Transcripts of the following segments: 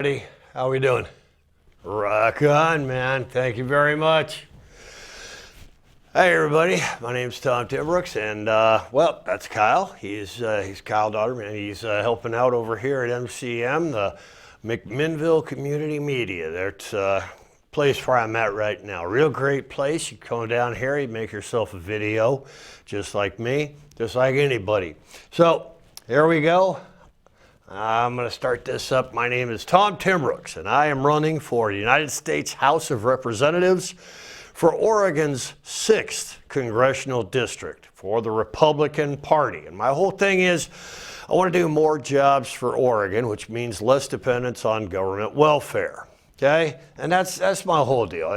Hey, how we doing? Rock on, man. Thank you very much. Hey, everybody. My name's Tom Timbrooks, and well, that's Kyle. He's Kyle Dodderman. He's helping out over here at MCM, the McMinnville Community Media. That's place where I'm at right now. Real great place. You come down here, you make yourself a video, just like me, just like anybody. So here we go. I'm going to start this up. My name is Tom Timbrooks, and I am running for the United States House of Representatives for Oregon's 6th Congressional District for the Republican Party. And my whole thing is I want to do more jobs for Oregon, which means less dependence on government welfare. Okay? And that's my whole deal.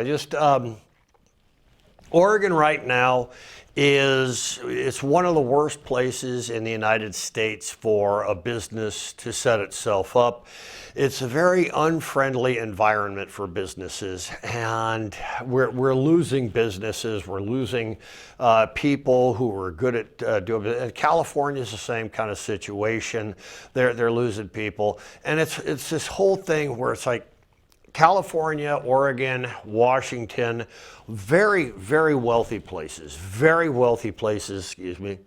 Oregon right now it's one of the worst places in the United States for a business to set itself up. It's a very unfriendly environment for businesses, and we're losing businesses. We're losing people who are good at doing it. And California is the same kind of situation. They're losing people, and it's this whole thing where it's like California, Oregon, Washington, very, very wealthy places. Very wealthy places, excuse me.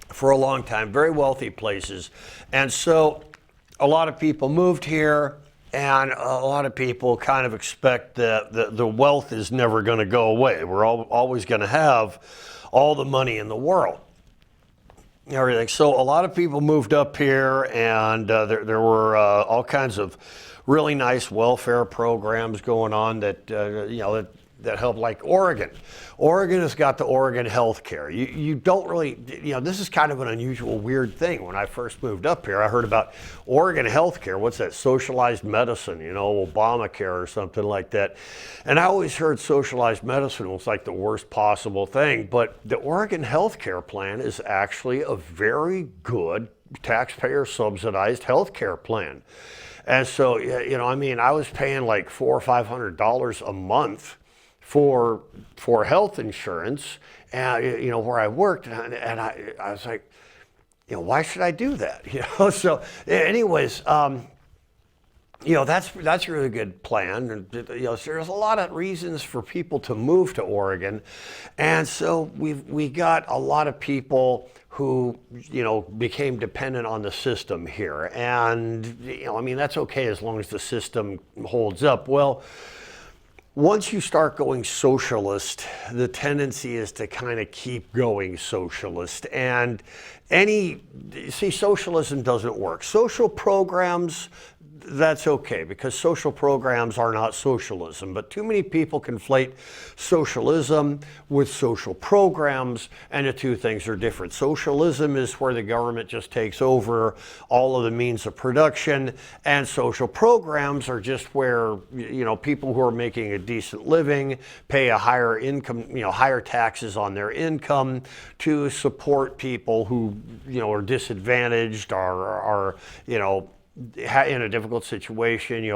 For a long time, very wealthy places. And so a lot of people moved here, and a lot of people kind of expect that the wealth is never going to go away. We're always going to have all the money in the world. Everything. So a lot of people moved up here, and there were all kinds of really nice welfare programs going on that that help, like Oregon. Oregon has got the Oregon health care. You don't really, this is kind of an unusual, weird thing. When I first moved up here, I heard about Oregon health care. What's that? Socialized medicine, Obamacare or something like that. And I always heard socialized medicine was like the worst possible thing. But the Oregon health care plan is actually a very good taxpayer subsidized health care plan. And so, I was paying like $400 or $500 a month for health insurance, and where I worked, and I was like, why should I do that? So, anyways, that's a really good plan. And so there's a lot of reasons for people to move to Oregon, and so we got a lot of people who became dependent on the system here, and that's okay as long as the system holds up. Well, once you start going socialist, the tendency is to kind of keep going socialist. And socialism doesn't work. Social programs, that's okay, because social programs are not socialism. But too many people conflate socialism with social programs, and the two things are different. Socialism is where the government just takes over all of the means of production, and social programs are just where people who are making a decent living pay a higher income, higher taxes on their income to support people who are disadvantaged, are in a difficult situation,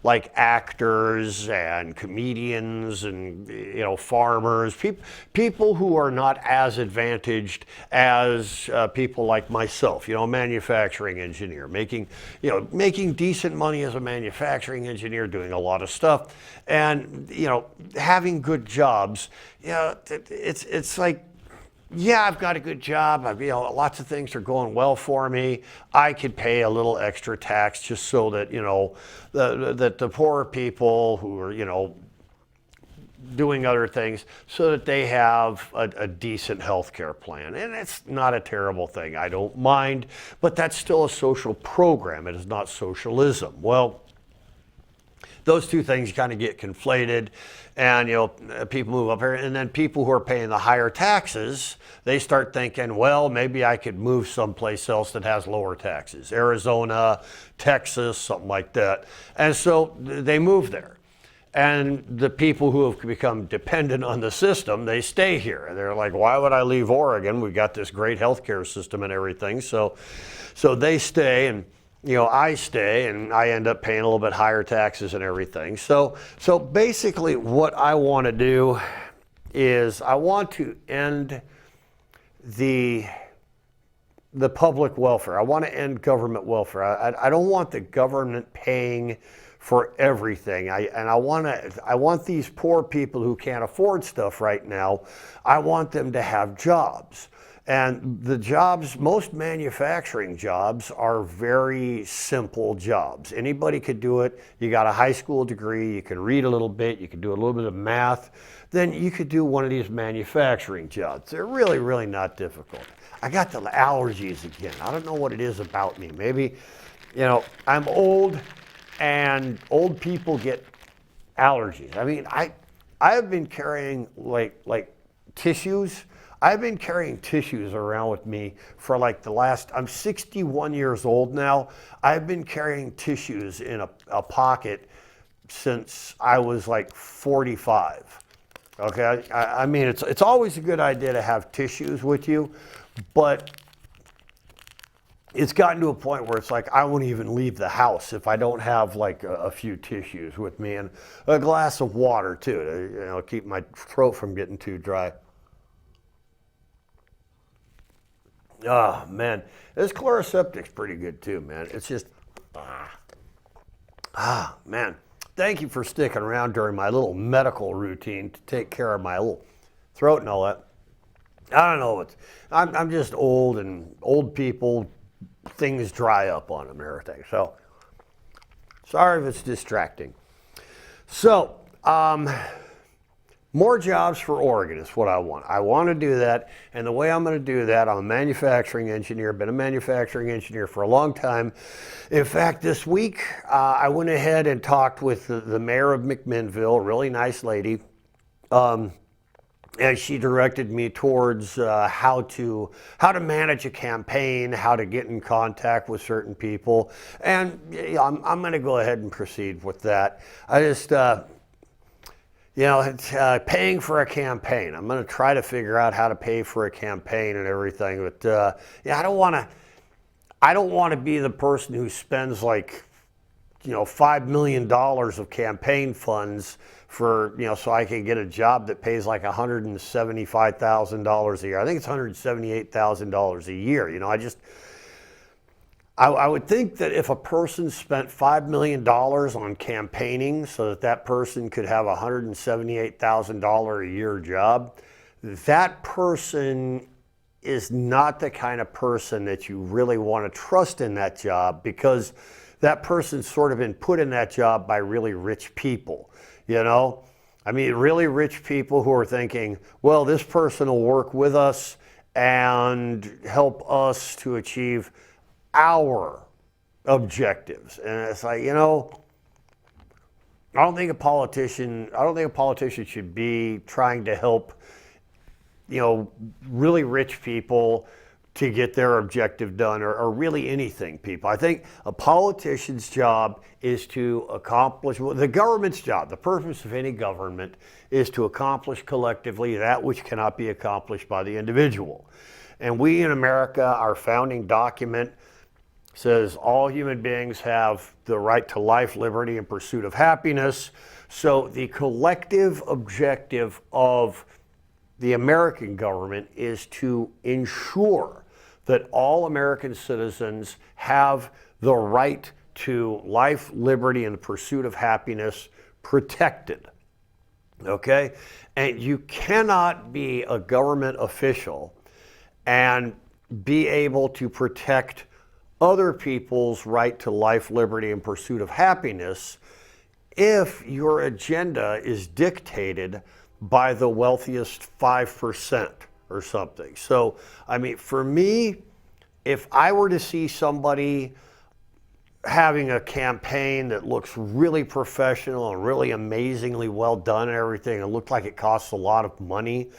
like actors and comedians and farmers, people who are not as advantaged as people like myself, manufacturing engineer, making decent money as a manufacturing engineer, doing a lot of stuff, and having good jobs. It's like, yeah, I've got a good job. Lots of things are going well for me. I could pay a little extra tax just so that, that the poorer people who are, doing other things, so that they have a decent health care plan. And it's not a terrible thing. I don't mind, but that's still a social program. It is not socialism. Well, those two things kind of get conflated, and people move up here, and then people who are paying the higher taxes, they start thinking, well, maybe I could move someplace else that has lower taxes, Arizona, Texas, something like that. And so they move there. And the people who have become dependent on the system, they stay here. And they're like, why would I leave Oregon? We've got this great healthcare system and everything. So they stay, and I stay, and I end up paying a little bit higher taxes and everything. So basically what I want to do is I want to end the the public welfare. I want to end government welfare. I don't want the government paying for everything. I want these poor people who can't afford stuff right now, I want them to have jobs. And the jobs, most manufacturing jobs are very simple jobs. Anybody could do it. You got a high school degree, you can read a little bit, you can do a little bit of math, then you could do one of these manufacturing jobs. They're really, really not difficult. I got the allergies again. I don't know what it is about me. Maybe, I'm old and old people get allergies. I mean, I have been carrying like tissues. I've been carrying tissues around with me for like I'm 61 years old now. I've been carrying tissues in a pocket since I was like 45. Okay, I mean, it's always a good idea to have tissues with you, but it's gotten to a point where it's like I won't even leave the house if I don't have like a few tissues with me and a glass of water too, to keep my throat from getting too dry. Oh man, this Chloraseptic's pretty good too, man. It's just, man. Thank you for sticking around during my little medical routine to take care of my little throat and all that. I don't know, I'm just old, and old people, things dry up on them and everything. So, sorry if it's distracting. So, more jobs for Oregon is what I want. I want to do that, and the way I'm going to do that, I'm a manufacturing engineer, been a manufacturing engineer for a long time. In fact, this week, I went ahead and talked with the mayor of McMinnville, a really nice lady, and she directed me towards how to manage a campaign, how to get in contact with certain people, and I'm going to go ahead and proceed with that. I just... it's paying for a campaign. I'm going to try to figure out how to pay for a campaign and everything. But I don't want to be the person who spends like, $5 million of campaign funds for, so I can get a job that pays like $175,000 a year. I think it's $178,000 a year. I would think that if a person spent $5 million on campaigning so that person could have a $178,000 a year job, that person is not the kind of person that you really want to trust in that job, because that person's sort of been put in that job by really rich people, I mean, really rich people who are thinking, well, this person will work with us and help us to achieve our objectives. And it's like, I don't think a politician should be trying to help, really rich people to get their objective done, or really anything, people. I think a politician's job is to accomplish, the government's job, the purpose of any government is to accomplish collectively that which cannot be accomplished by the individual. And we in America, our founding document says all human beings have the right to life, liberty, and pursuit of happiness. So the collective objective of the American government is to ensure that all American citizens have the right to life, liberty, and the pursuit of happiness protected. Okay? And you cannot be a government official and be able to protect other people's right to life, liberty, and pursuit of happiness if your agenda is dictated by the wealthiest 5% or something. So, I mean, for me, if I were to see somebody having a campaign that looks really professional and really amazingly well done and everything, and looked like it costs a lot of money,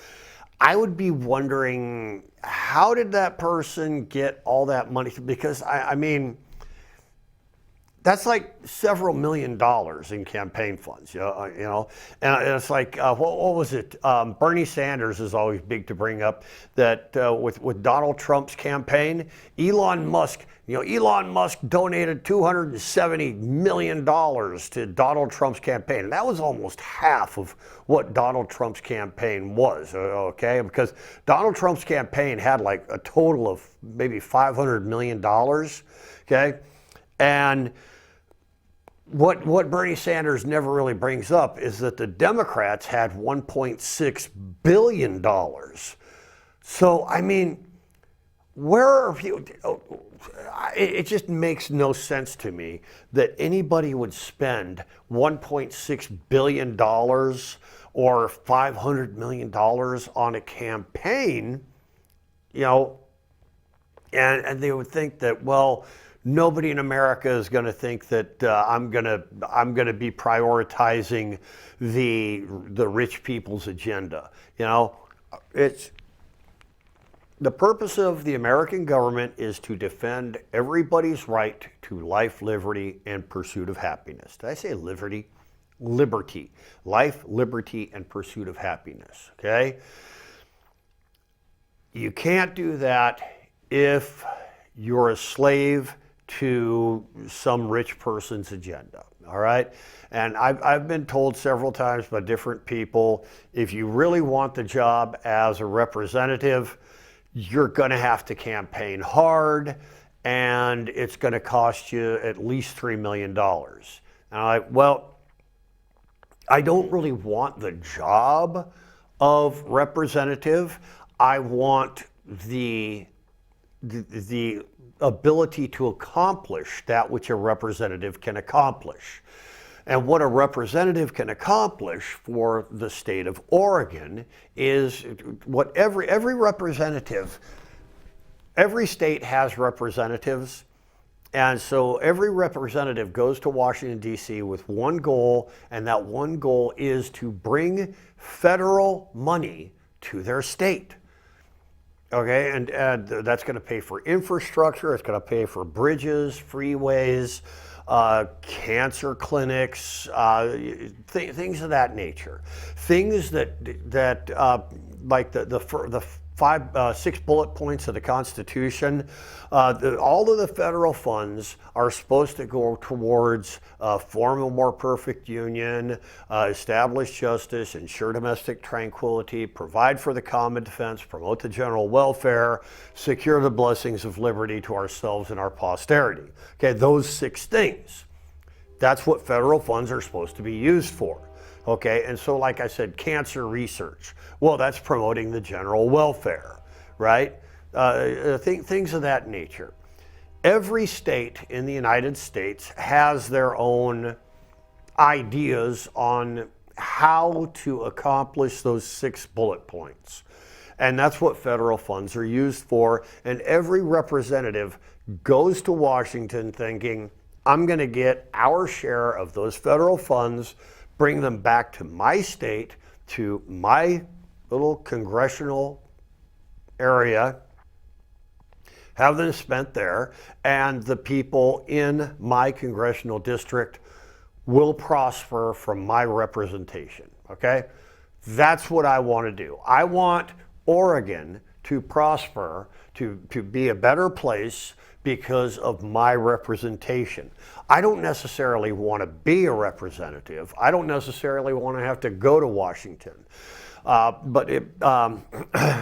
I would be wondering, how did that person get all that money? Because I mean, That's like several $1 million in campaign funds, and it's like, what was it? Bernie Sanders is always big to bring up that with Donald Trump's campaign, Elon Musk donated $270 million to Donald Trump's campaign. And that was almost half of what Donald Trump's campaign was, okay? Because Donald Trump's campaign had like a total of maybe $500 million, okay? And what Bernie Sanders never really brings up is that the Democrats had $1.6 billion. So, I mean, where are you? It just makes no sense to me that anybody would spend $1.6 billion or $500 million on a campaign, and they would think that, well, nobody in America is going to think that I'm going to be prioritizing the rich people's agenda. It's the purpose of the American government is to defend everybody's right to life, liberty, and pursuit of happiness. Did I say liberty? Liberty. Life, liberty, and pursuit of happiness. Okay? You can't do that if you're a slave to some rich person's agenda, all right? And I've been told several times by different people, if you really want the job as a representative, you're gonna have to campaign hard, and it's gonna cost you at least $3 million. And I'm like, well, I don't really want the job of representative. I want the ability to accomplish that which a representative can accomplish. And what a representative can accomplish for the state of Oregon is what every representative, every state has representatives. And so every representative goes to Washington, D.C. with one goal, and that one goal is to bring federal money to their state. Okay, and that's going to pay for infrastructure, it's going to pay for bridges, freeways, cancer clinics, things of that nature. Things that like the 6 bullet points of the Constitution, all of the federal funds are supposed to go towards form a more perfect union, establish justice, ensure domestic tranquility, provide for the common defense, promote the general welfare, secure the blessings of liberty to ourselves and our posterity. Okay, those 6 things. That's what federal funds are supposed to be used for. Okay, and so like I said, cancer research, well, that's promoting the general welfare, right? Things of that nature. Every state in the United States has their own ideas on how to accomplish those 6 bullet points. And that's what federal funds are used for. And every representative goes to Washington thinking, I'm going to get our share of those federal funds, bring them back to my state, to my little congressional area, have them spent there, and the people in my congressional district will prosper from my representation, okay? That's what I want to do. I want Oregon to prosper, to be a better place because of my representation. I don't necessarily want to be a representative. I don't necessarily want to have to go to Washington. But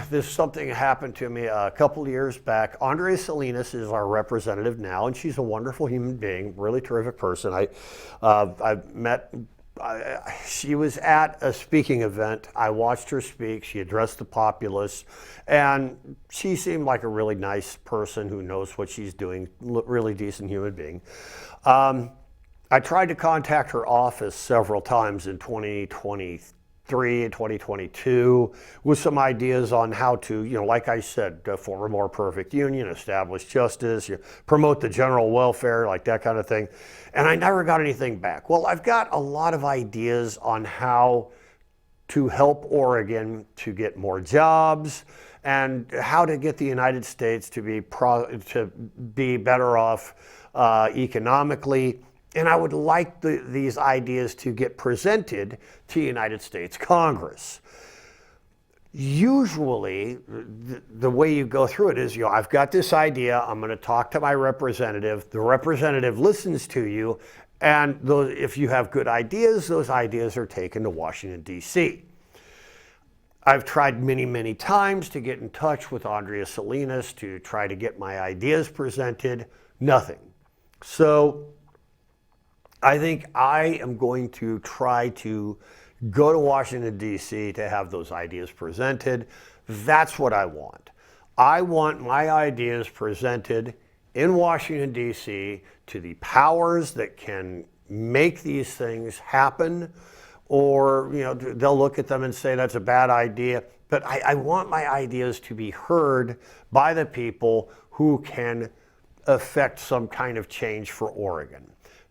this something happened to me a couple of years back. Andrea Salinas is our representative now, and she's a wonderful human being, really terrific person. I've met. She was at a speaking event. I watched her speak. She addressed the populace, and she seemed like a really nice person who knows what she's doing, really decent human being. I tried to contact her office several times in 2023 and 2022 with some ideas on how to, like I said, form a more perfect union, establish justice, promote the general welfare, like that kind of thing. And I never got anything back. Well, I've got a lot of ideas on how to help Oregon to get more jobs and how to get the United States to be better off economically And I would like these ideas to get presented to United States Congress. Usually, the way you go through it is, I've got this idea, I'm going to talk to my representative, the representative listens to you, and if you have good ideas, those ideas are taken to Washington, D.C. I've tried many, many times to get in touch with Andrea Salinas to try to get my ideas presented. Nothing. So I think I am going to try to go to Washington, D.C. to have those ideas presented. That's what I want. I want my ideas presented in Washington, D.C. to the powers that can make these things happen, or they'll look at them and say that's a bad idea. But I want my ideas to be heard by the people who can affect some kind of change for Oregon.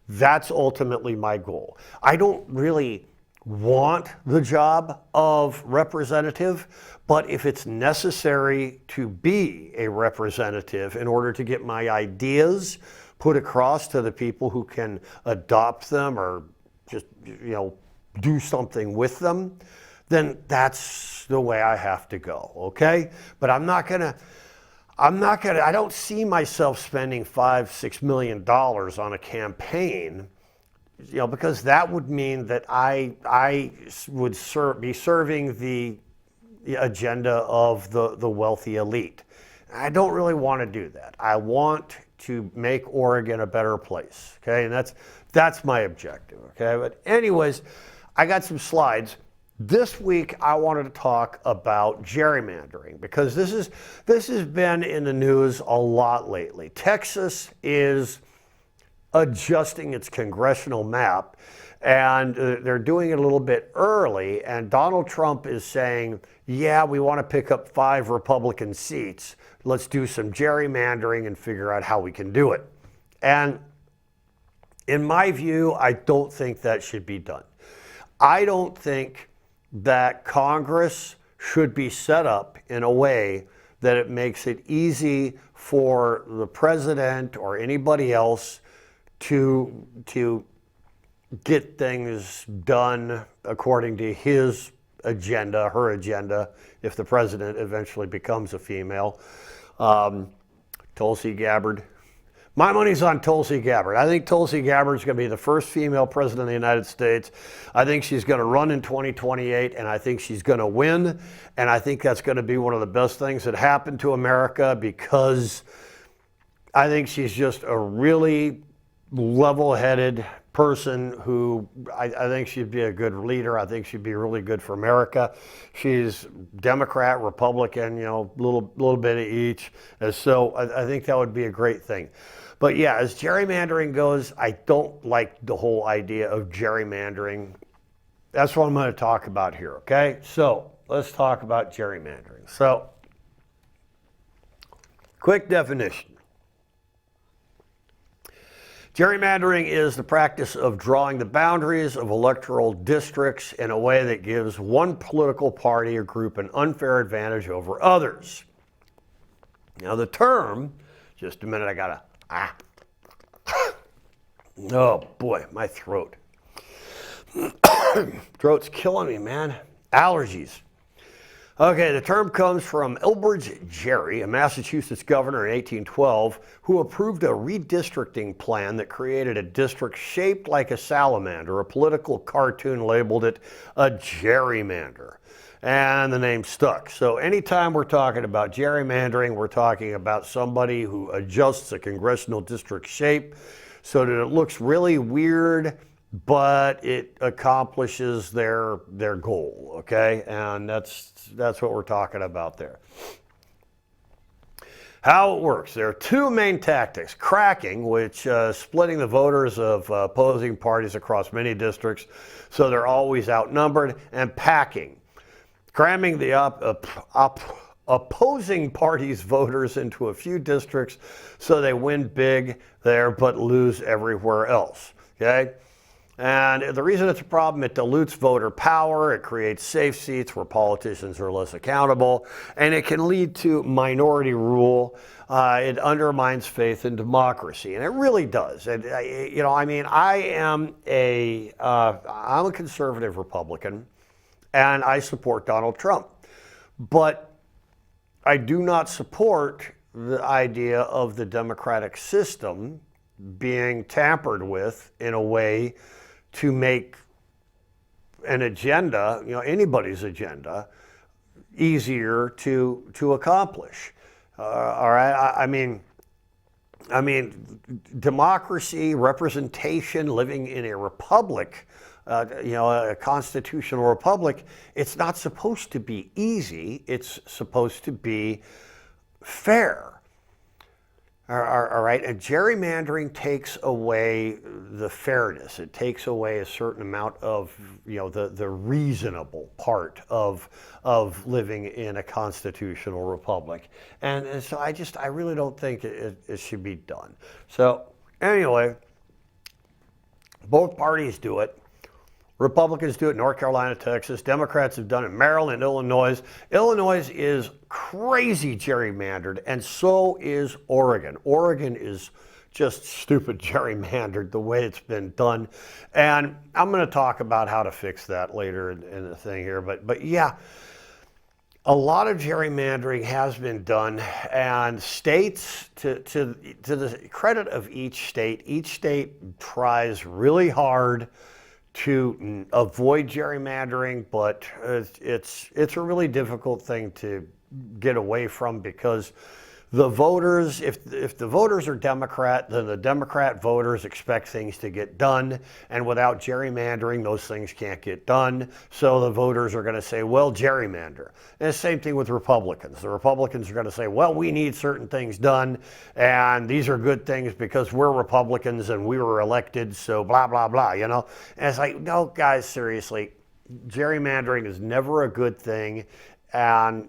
That's ultimately my goal. I don't really want the job of representative, but if it's necessary to be a representative in order to get my ideas put across to the people who can adopt them or just, do something with them, then that's the way I have to go, okay? But I don't see myself spending $5-6 million on a campaign, because that would mean that I would be serving the agenda of the wealthy elite. I don't really want to do that. I want to make Oregon a better place, okay? And that's my objective, okay? But anyways, I got some slides. This week, I wanted to talk about gerrymandering because this has been in the news a lot lately. Texas is adjusting its congressional map, and they're doing it a little bit early, and Donald Trump is saying, yeah, we want to pick up 5 Republican seats. Let's do some gerrymandering and figure out how we can do it. And in my view, I don't think that should be done. I don't think that Congress should be set up in a way that it makes it easy for the president or anybody else to get things done according to his agenda, her agenda, if the president eventually becomes a female. Tulsi Gabbard. My money's on Tulsi Gabbard. I think Tulsi Gabbard is going to be the first female president of the United States. I think she's going to run in 2028, and I think she's going to win. And I think that's going to be one of the best things that happened to America, because I think she's just a really level-headed person who I think she'd be a good leader. I think she'd be really good for America. She's Democrat, Republican, little bit of each. And so I think that would be a great thing. But yeah, as gerrymandering goes, I don't like the whole idea of gerrymandering. That's what I'm going to talk about here, okay? So let's talk about gerrymandering. So, quick definition. Gerrymandering is the practice of drawing the boundaries of electoral districts in a way that gives one political party or group an unfair advantage over others. Now the term, just a minute, I gotta, oh boy, my throat. Throat's killing me, man. Allergies. Okay, the term comes from Elbridge Gerry, a Massachusetts governor in 1812, who approved a redistricting plan that created a district shaped like a salamander. A political cartoon labeled it a gerrymander, and the name stuck. So anytime we're talking about gerrymandering, we're talking about somebody who adjusts a congressional district shape so that it looks really weird, but it accomplishes their goal, okay? And that's what we're talking about there. How it works. There are 2 main tactics. Cracking, which splitting the voters of opposing parties across many districts so they're always outnumbered, and packing, cramming the opposing party's voters into a few districts so they win big there but lose everywhere else, okay? And the reason it's a problem, it dilutes voter power, it creates safe seats where politicians are less accountable, and it can lead to minority rule. it undermines faith in democracy, and it really does. And I mean, I'm a conservative Republican, and I support Donald Trump, but I do not support the idea of the democratic system being tampered with in a way to make an agenda, anybody's agenda, easier to accomplish. All right. I mean, democracy, representation, living in a republic, a constitutional republic, it's not supposed to be easy. It's supposed to be fair. All right, and gerrymandering takes away the fairness. It takes away a certain amount of, the reasonable part of living in a constitutional republic. And so I really don't think it should be done. So anyway, both parties do it. Republicans do it in North Carolina, Texas. Democrats have done it in Maryland, Illinois. Illinois is crazy gerrymandered, and so is Oregon. Oregon is just stupid gerrymandered the way it's been done. And I'm going to talk about how to fix that later in the thing here. But yeah, a lot of gerrymandering has been done, and states, to the credit of each state tries really hard to avoid gerrymandering, but it's a really difficult thing to get away from, because the voters, if the voters are Democrat, then the Democrat voters expect things to get done, and without gerrymandering, those things can't get done. So the voters are going to say, well, gerrymander. And the same thing with Republicans. The Republicans are going to say, well, we need certain things done, and these are good things because we're Republicans and we were elected, so blah, blah, blah, And it's like, no, guys, seriously, gerrymandering is never a good thing, and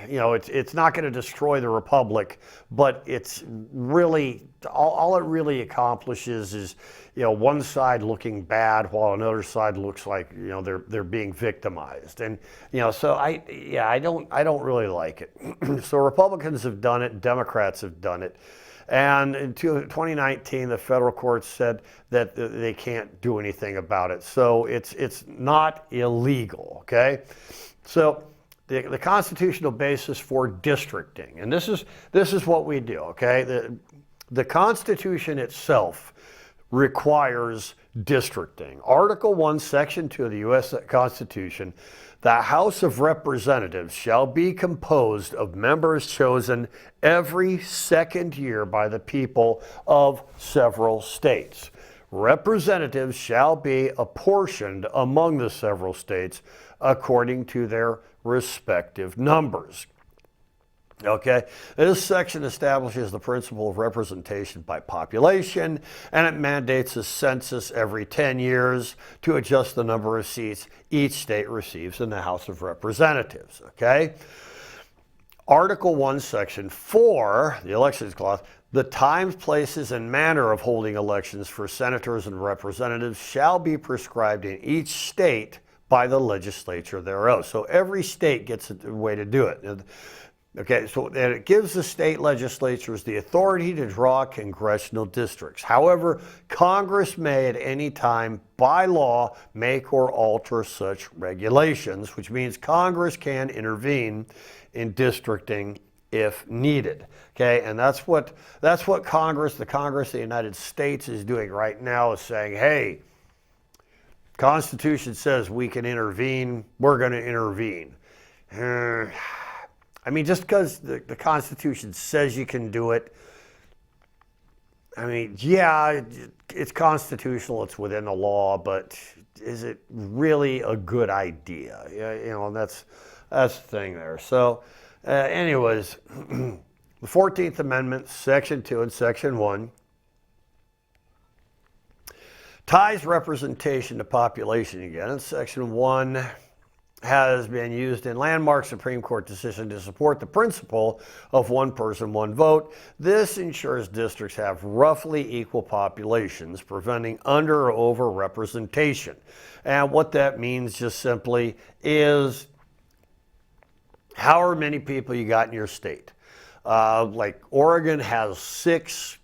it's not going to destroy the republic, but it's really, all it really accomplishes is, one side looking bad while another side looks like, they're being victimized. And, so I don't really like it. So Republicans have done it, Democrats have done it. And in 2019, the federal courts said that they can't do anything about it. So it's not illegal, okay? So the constitutional basis for districting, and this is what we do, okay? The Constitution itself requires districting. Article 1, Section 2 of the U.S. Constitution, the House of Representatives shall be composed of members chosen every second year by the people of several states. Representatives shall be apportioned among the several states according to their respective numbers. Okay, this section establishes the principle of representation by population, and it mandates a census every 10 years to adjust the number of seats each state receives in the House of Representatives. Okay, Article 1, Section 4, the Elections Clause, the times, places, and manner of holding elections for senators and representatives shall be prescribed in each state by the legislature thereof. So every state gets a way to do it. Okay, so and it gives the state legislatures the authority to draw congressional districts. However, Congress may at any time, by law, make or alter such regulations, which means Congress can intervene in districting if needed. Okay, and that's what Congress, the Congress of the United States, is doing right now, is saying, hey, Constitution says we can intervene, we're going to intervene. I mean, just because the Constitution says you can do it, I mean, yeah, it's constitutional, it's within the law, but is it really a good idea? And that's the thing there. So, anyways, the 14th Amendment, Section 2 and Section 1, ties representation to population again. And Section 1 has been used in landmark Supreme Court decision to support the principle of one person, one vote. This ensures districts have roughly equal populations, preventing under or over representation. And what that means just simply is however many people you got in your state. Like Oregon has six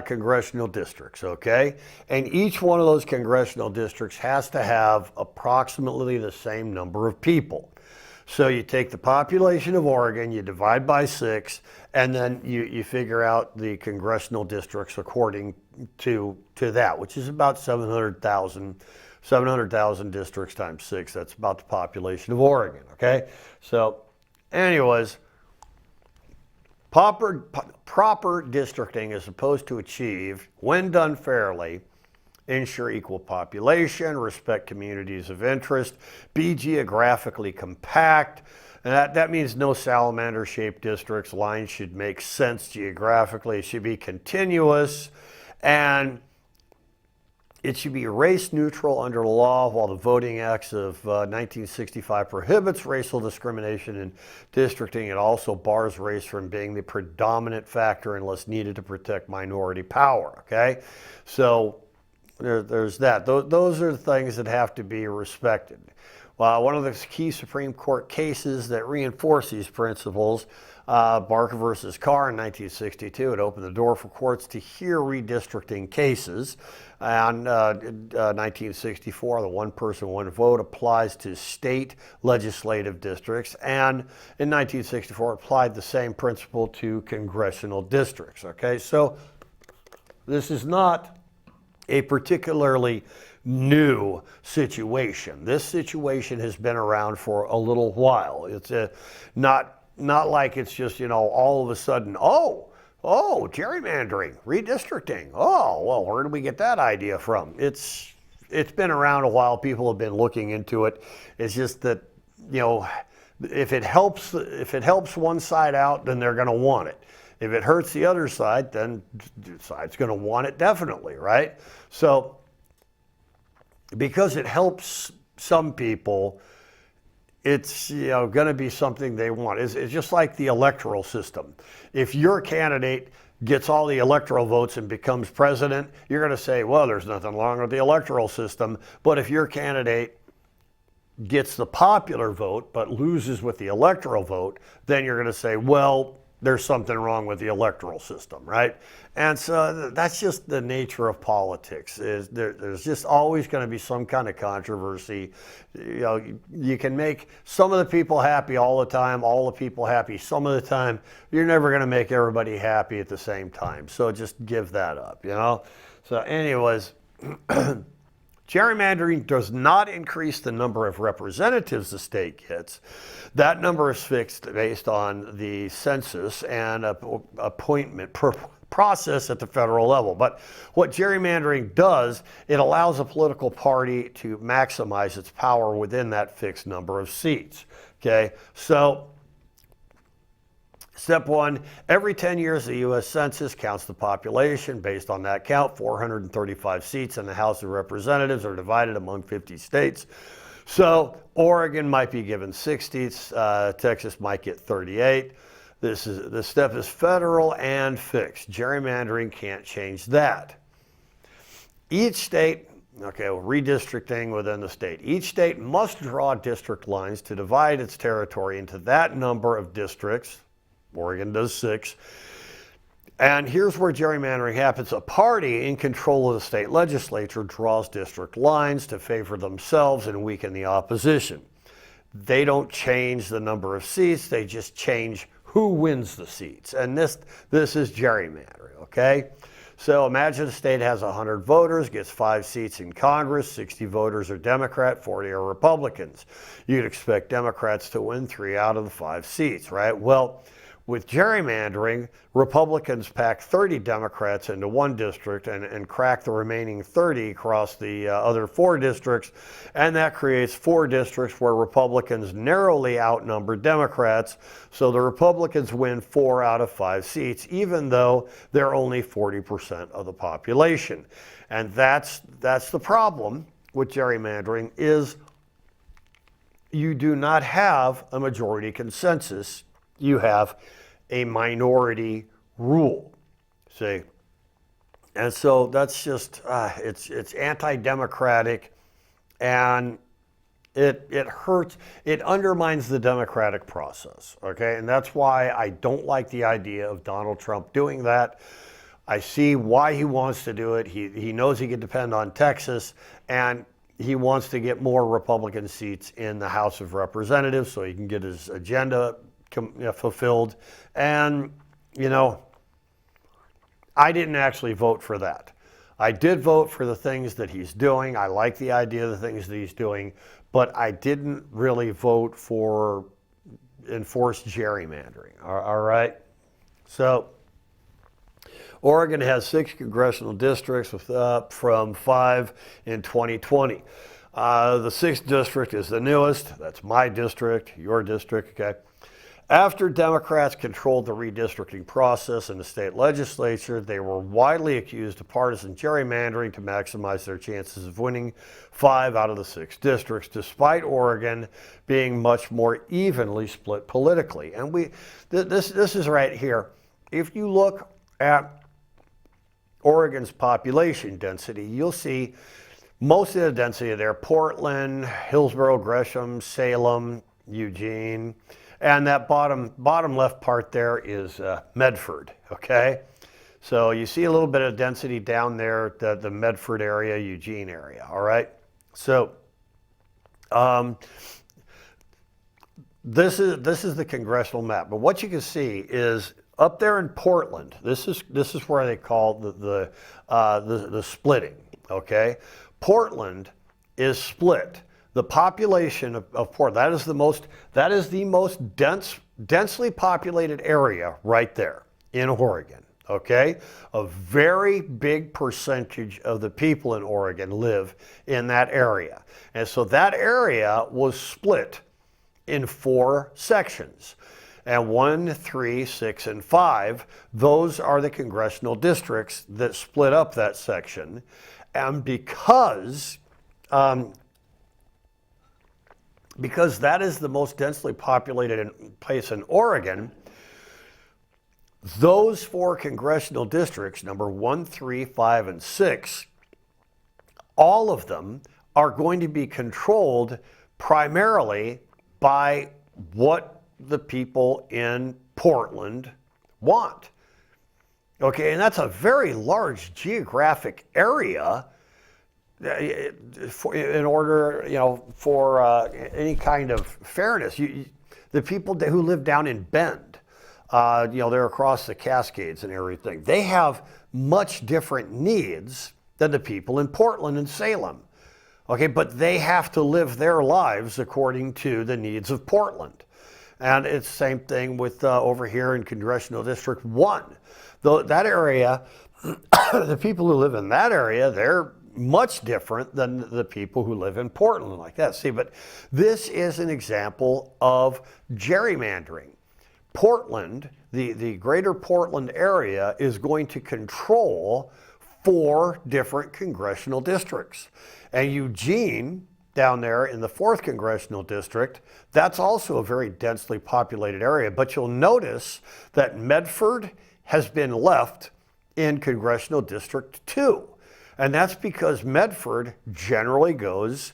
congressional districts, okay? And each one of those congressional districts has to have approximately the same number of people. So you take the population of Oregon, you divide by 6, and then you figure out the congressional districts according to that, which is about 700,000 districts times 6. That's about the population of Oregon, okay? So anyways, proper districting is supposed to achieve, when done fairly, ensure equal population, respect communities of interest, be geographically compact. And that means no salamander-shaped districts. Lines should make sense geographically. It should be continuous, and it should be race neutral under the law. While the Voting Acts of 1965 prohibits racial discrimination in districting, it also bars race from being the predominant factor unless needed to protect minority power, okay? So there's that. Those are the things that have to be respected. One of the key Supreme Court cases that reinforce these principles, Barker versus Carr in 1962, it opened the door for courts to hear redistricting cases. And in 1964, the one person, one vote applies to state legislative districts. And in 1964, applied the same principle to congressional districts. Okay, so this is not a particularly new situation. This situation has been around for a little while. It's not like it's just, all of a sudden, oh, gerrymandering, redistricting. Oh, well, where did we get that idea from? It's been around a while. People have been looking into it. It's just that, if it helps one side out, then they're going to want it. If it hurts the other side, then the side's going to want it definitely, right? So because it helps some people, it's going to be something they want. It's just like the electoral system. If your candidate gets all the electoral votes and becomes president, you're going to say, well, there's nothing wrong with the electoral system. But if your candidate gets the popular vote but loses with the electoral vote, then you're going to say, well, there's something wrong with the electoral system, right? And so that's just the nature of politics. There's just always going to be some kind of controversy. You can make some of the people happy all the time, all the people happy some of the time. You're never going to make everybody happy at the same time. So just give that up, So anyways, gerrymandering does not increase the number of representatives the state gets. That number is fixed based on the census and appointment process at the federal level. But what gerrymandering does, it allows a political party to maximize its power within that fixed number of seats. Okay, so step 1, every 10 years, the U.S. Census counts the population. Based on that count, 435 seats in the House of Representatives are divided among 50 states. So Oregon might be given 60, Texas might get 38. This step is federal and fixed. Gerrymandering can't change that. Each state, redistricting within the state. Each state must draw district lines to divide its territory into that number of districts. Oregon does 6. And here's where gerrymandering happens. A party in control of the state legislature draws district lines to favor themselves and weaken the opposition. They don't change the number of seats, they just change who wins the seats. And this is gerrymandering, okay? So imagine a state has 100 voters, gets 5 seats in Congress, 60 voters are Democrat, 40 are Republicans. You'd expect Democrats to win 3 out of the 5 seats, right? Well, with gerrymandering, Republicans pack 30 Democrats into one district and crack the remaining 30 across the other 4 districts, and that creates 4 districts where Republicans narrowly outnumber Democrats, so the Republicans win 4 out of 5 seats, even though they're only 40% of the population. And that's the problem with gerrymandering, is you do not have a majority consensus. You have a minority rule, see? And so that's just, it's anti-democratic, and It hurts, it undermines the democratic process, okay? And that's why I don't like the idea of Donald Trump doing that. I see why he wants to do it. He knows he can depend on Texas, and he wants to get more Republican seats in the House of Representatives so he can get his agenda fulfilled. And, you know, I didn't actually vote for that. I did vote for the things that he's doing. I like the idea of the things that he's doing, but I didn't really vote for enforced gerrymandering. All right? So Oregon has 6 congressional districts from 5 in 2020. The 6th district is the newest. That's my district, your district, okay? After Democrats controlled the redistricting process in the state legislature, they were widely accused of partisan gerrymandering to maximize their chances of winning 5 out of the 6 districts, despite Oregon being much more evenly split politically. And this is right here. If you look at Oregon's population density, you'll see most of the density there: Portland, Hillsborough, Gresham, Salem, Eugene. And that bottom left part there is Medford, okay? So you see a little bit of density down there, the Medford area, Eugene area, all right? So this is the congressional map. But what you can see is up there in Portland, this is where they call the splitting, okay? Portland is split. The population of Portland, that is the most densely populated area right there in Oregon, okay? A very big percentage of the people in Oregon live in that area. And so that area was split in 4 sections. And 1, 3, 6, and 5, those are the congressional districts that split up that section. And because that is the most densely populated place in Oregon, those 4 congressional districts, number 1, 3, 5, and 6, all of them are going to be controlled primarily by what the people in Portland want. Okay, and that's a very large geographic area in order, you know, for any kind of fairness. The people who live down in Bend, you know, they're across the Cascades and everything, they have much different needs than the people in Portland and Salem. Okay, but they have to live their lives according to the needs of Portland. And it's the same thing with over here in Congressional District 1. That area, the people who live in that area, they're much different than the people who live in Portland like that. See, but this is an example of gerrymandering. Portland, the greater Portland area, is going to control 4 different congressional districts. And Eugene, down there in the 4th congressional district, that's also a very densely populated area. But you'll notice that Medford has been left in Congressional District 2. And that's because Medford generally goes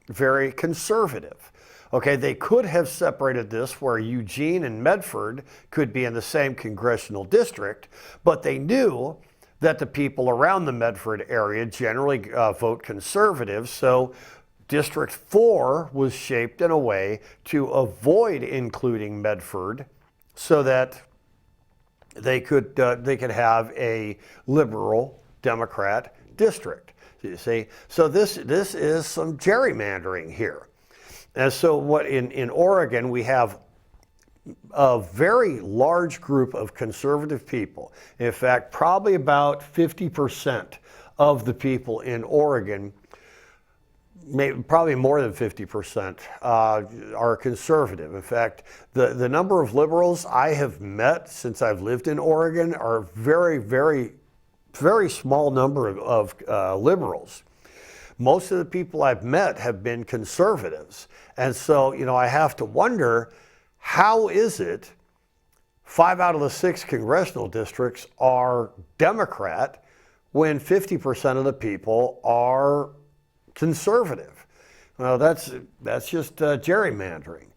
very conservative. Okay, they could have separated this where Eugene and Medford could be in the same congressional district, but they knew that the people around the Medford area generally vote conservative. So District 4 was shaped in a way to avoid including Medford so that they could have a liberal Democrat district. You see, so this is some gerrymandering here. And so what in Oregon, we have a very large group of conservative people. In fact, probably about 50% of the people in Oregon, probably more than 50%, are conservative. In fact, the number of liberals I have met since I've lived in Oregon are very, very, very small number of liberals. Most of the people I've met have been conservatives. And so, you know, I have to wonder, how is it 5 out of the 6 congressional districts are Democrat when 50% of the people are conservative? Well, that's just gerrymandering.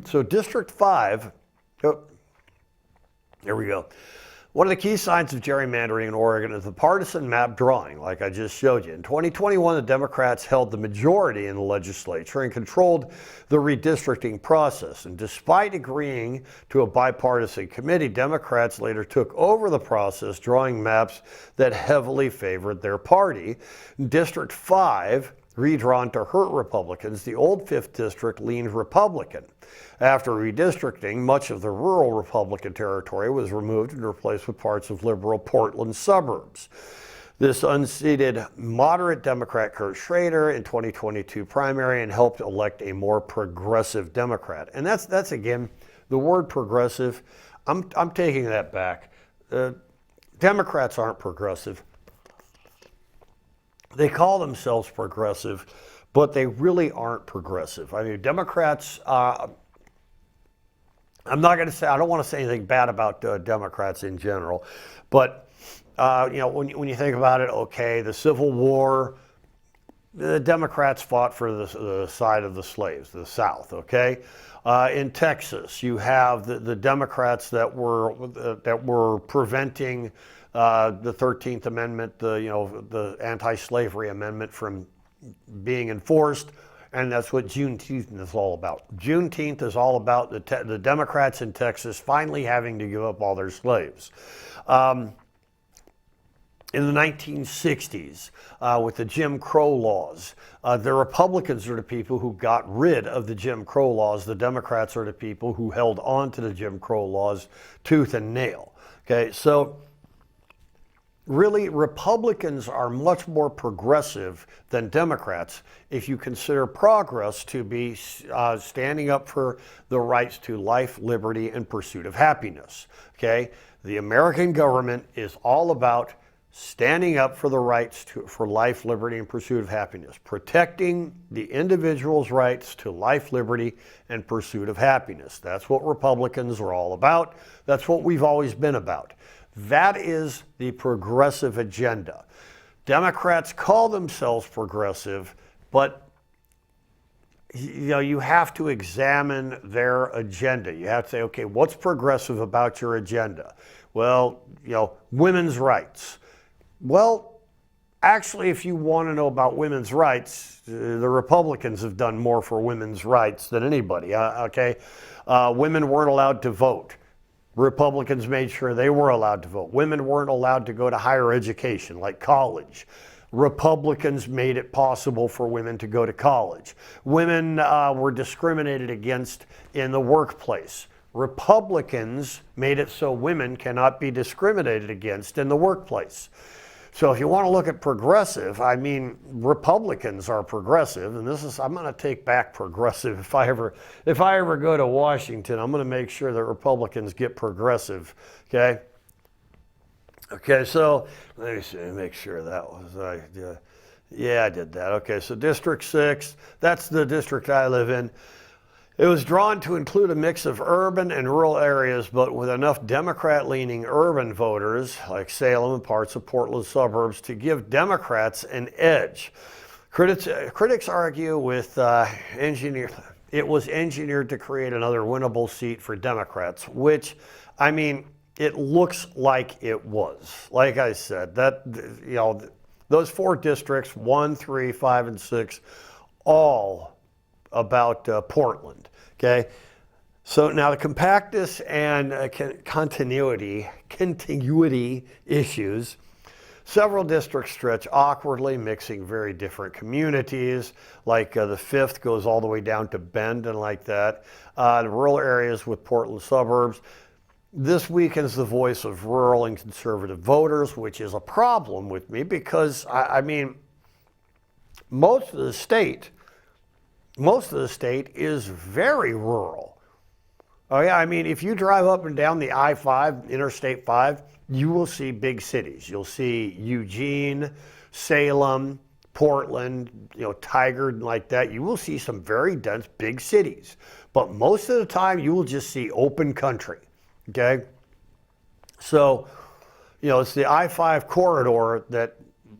So District 5, oh, there we go. One of the key signs of gerrymandering in Oregon is the partisan map drawing, like I just showed you. In 2021, the Democrats held the majority in the legislature and controlled the redistricting process. And despite agreeing to a bipartisan committee, Democrats later took over the process, drawing maps that heavily favored their party. District 5, redrawn to hurt Republicans, the old 5th District leaned Republican. After redistricting, much of the rural Republican territory was removed and replaced with parts of liberal Portland suburbs. This unseated moderate Democrat Kurt Schrader in 2022 primary and helped elect a more progressive Democrat. And that's again, the word progressive, I'm taking that back. Democrats aren't progressive. They call themselves progressive, but they really aren't progressive. I mean, Democrats, I'm not going to say, I don't want to say anything bad about Democrats in general, but when you think about it, okay, the Civil War, the Democrats fought for the side of the slaves, the South, okay? In Texas, you have the Democrats that were preventing the 13th Amendment, the anti-slavery amendment from being enforced. And that's what Juneteenth is all about. Juneteenth is all about the Democrats in Texas finally having to give up all their slaves. In the 1960s, with the Jim Crow laws, the Republicans are the people who got rid of the Jim Crow laws. The Democrats are the people who held on to the Jim Crow laws tooth and nail. Okay, so really, Republicans are much more progressive than Democrats if you consider progress to be standing up for the rights to life, liberty, and pursuit of happiness. Okay, the American government is all about standing up for the rights for life, liberty, and pursuit of happiness, protecting the individual's rights to life, liberty, and pursuit of happiness. That's what Republicans are all about. That's what we've always been about. That is the progressive agenda. Democrats call themselves progressive, but you have to examine their agenda. You have to say, okay, what's progressive about your agenda? Well, women's rights. Well, actually, if you want to know about women's rights, the Republicans have done more for women's rights than anybody, okay? Women weren't allowed to vote. Republicans made sure they were allowed to vote. Women weren't allowed to go to higher education, like college. Republicans made it possible for women to go to college. Women were discriminated against in the workplace. Republicans made it so women cannot be discriminated against in the workplace. So if you want to look at progressive, I mean, Republicans are progressive, and I'm going to take back progressive. If I ever go to Washington, I'm going to make sure that Republicans get progressive, okay? Okay, so let me see, make sure that was, yeah, I did that. Okay, so District 6, that's the district I live in. It was drawn to include a mix of urban and rural areas, but with enough Democrat-leaning urban voters, like Salem and parts of Portland suburbs, to give Democrats an edge. Critics argue it was engineered to create another winnable seat for Democrats, which, I mean, it looks like it was. Like I said, those 4 districts, 1, 3, 5, and 6, all about Portland, okay? So now the compactness and continuity issues, several districts stretch awkwardly, mixing very different communities, like the 5th goes all the way down to Bend and like that. The rural areas with Portland suburbs. This weakens the voice of rural and conservative voters, which is a problem with me because, I mean, most of the state is very rural. Oh yeah, I mean, if you drive up and down the I-5, Interstate 5, you will see big cities. You'll see Eugene, Salem, Portland, Tigard, like that. You will see some very dense big cities. But most of the time, you will just see open country, okay? So, it's the I-5 corridor that